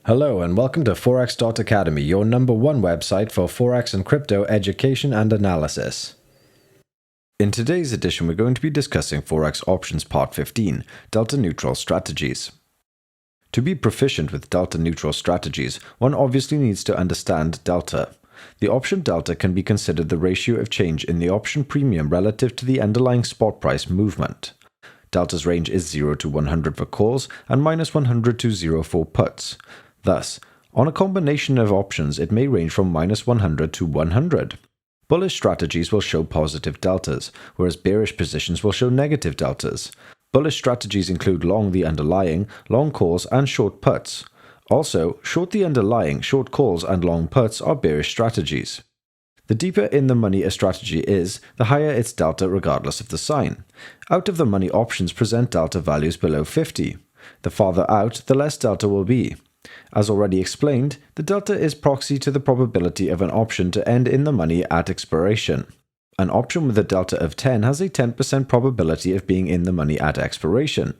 Hello and welcome to Forex.Academy, your #1 website for Forex and crypto education and analysis. In today's edition, we're going to be discussing Forex Options Part 15, Delta Neutral Strategies. To be proficient with Delta Neutral strategies, one obviously needs to understand Delta. The option Delta can be considered the ratio of change in the option premium relative to the underlying spot price movement. Delta's range is 0 to 100 for calls and -100 to 0 for puts. Thus, on a combination of options, it may range from -100 to 100. Bullish strategies will show positive deltas, whereas bearish positions will show negative deltas. Bullish strategies include long the underlying, long calls, and short puts. Also, short the underlying, short calls, and long puts are bearish strategies. The deeper in the money a strategy is, the higher its delta regardless of the sign. Out of the money options present delta values below 50. The farther out, the less delta will be. As already explained, the delta is proxy to the probability of an option to end in the money at expiration. An option with a delta of 10 has a 10% probability of being in the money at expiration.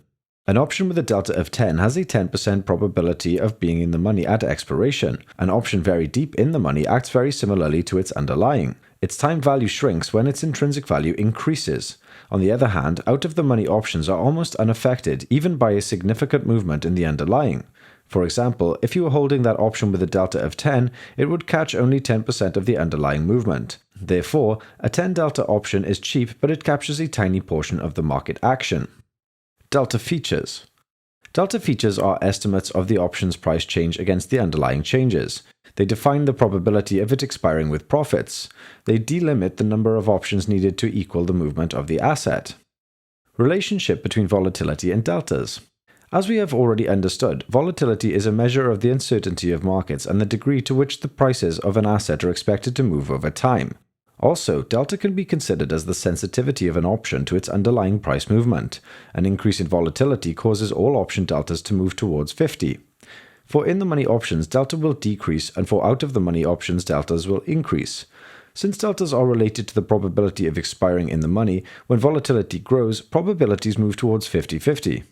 An option with a delta of 10 has a 10% probability of being in the money at expiration. An option very deep in the money acts very similarly to its underlying. Its time value shrinks when its intrinsic value increases. On the other hand, out-of-the-money options are almost unaffected even by a significant movement in the underlying. For example, if you were holding that option with a delta of 10, it would catch only 10% of the underlying movement. Therefore, a 10 delta option is cheap, but it captures a tiny portion of the market action. Delta features. Delta features are estimates of the option's price change against the underlying changes. They define the probability of it expiring with profits. They delimit the number of options needed to equal the movement of the asset. Relationship between volatility and deltas. As we have already understood, volatility is a measure of the uncertainty of markets and the degree to which the prices of an asset are expected to move over time. Also, delta can be considered as the sensitivity of an option to its underlying price movement. An increase in volatility causes all option deltas to move towards 50. For in-the-money options, delta will decrease, and for out-of-the-money options, deltas will increase. Since deltas are related to the probability of expiring in the money, when volatility grows, probabilities move towards 50-50.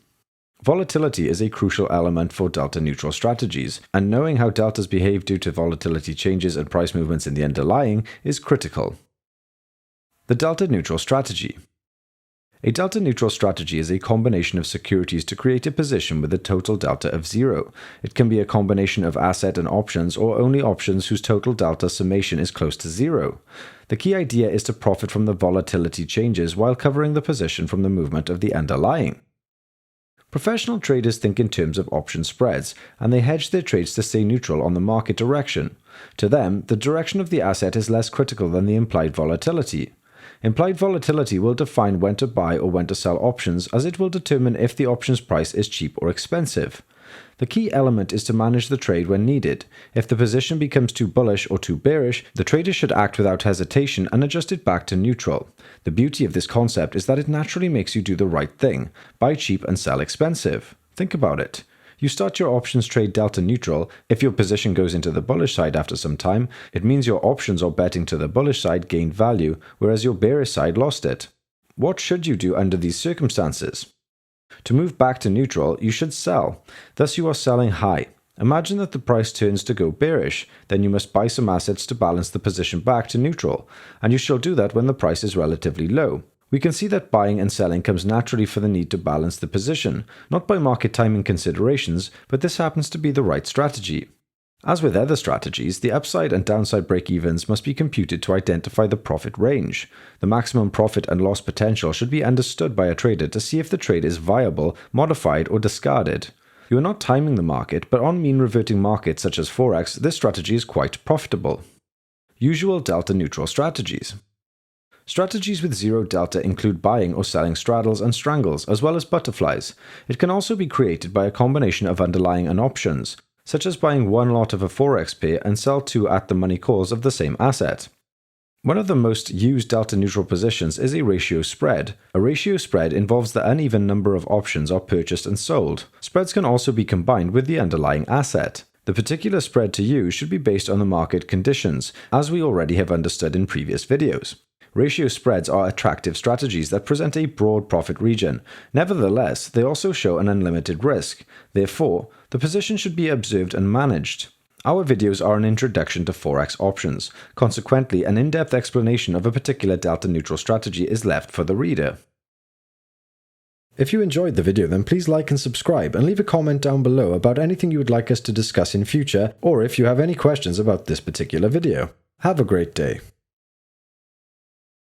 Volatility is a crucial element for delta-neutral strategies, and knowing how deltas behave due to volatility changes and price movements in the underlying is critical. The delta-neutral strategy. A delta-neutral strategy is a combination of securities to create a position with a total delta of 0. It can be a combination of asset and options, or only options whose total delta summation is close to 0. The key idea is to profit from the volatility changes while covering the position from the movement of the underlying. Professional traders think in terms of option spreads, and they hedge their trades to stay neutral on the market direction. To them, the direction of the asset is less critical than the implied volatility. Implied volatility will define when to buy or when to sell options, as it will determine if the option's price is cheap or expensive. The key element is to manage the trade when needed. If the position becomes too bullish or too bearish, the trader should act without hesitation and adjust it back to neutral. The beauty of this concept is that it naturally makes you do the right thing. Buy cheap and sell expensive. Think about it. You start your options trade delta neutral. If your position goes into the bullish side after some time, it means your options or betting to the bullish side gained value, whereas your bearish side lost it. What should you do under these circumstances? To move back to neutral, you should sell. Thus you are selling high. Imagine that the price turns to go bearish, then you must buy some assets to balance the position back to neutral, and you shall do that when the price is relatively low. We can see that buying and selling comes naturally for the need to balance the position, not by market timing considerations, but this happens to be the right strategy. As with other strategies, the upside and downside break-evens must be computed to identify the profit range. The maximum profit and loss potential should be understood by a trader to see if the trade is viable, modified, or discarded. You are not timing the market, but on mean reverting markets such as Forex, this strategy is quite profitable. Usual delta-neutral strategies. Strategies with zero delta include buying or selling straddles and strangles, as well as butterflies. It can also be created by a combination of underlying and options, such as buying one lot of a Forex pair and sell two at-the-money calls of the same asset. One of the most used delta-neutral positions is a ratio spread. A ratio spread involves the uneven number of options are purchased and sold. Spreads can also be combined with the underlying asset. The particular spread to use should be based on the market conditions, as we already have understood in previous videos. Ratio spreads are attractive strategies that present a broad profit region. Nevertheless, they also show an unlimited risk. Therefore, the position should be observed and managed. Our videos are an introduction to Forex options. Consequently, an in-depth explanation of a particular delta-neutral strategy is left for the reader. If you enjoyed the video, then please like and subscribe, and leave a comment down below about anything you would like us to discuss in future, or if you have any questions about this particular video. Have a great day.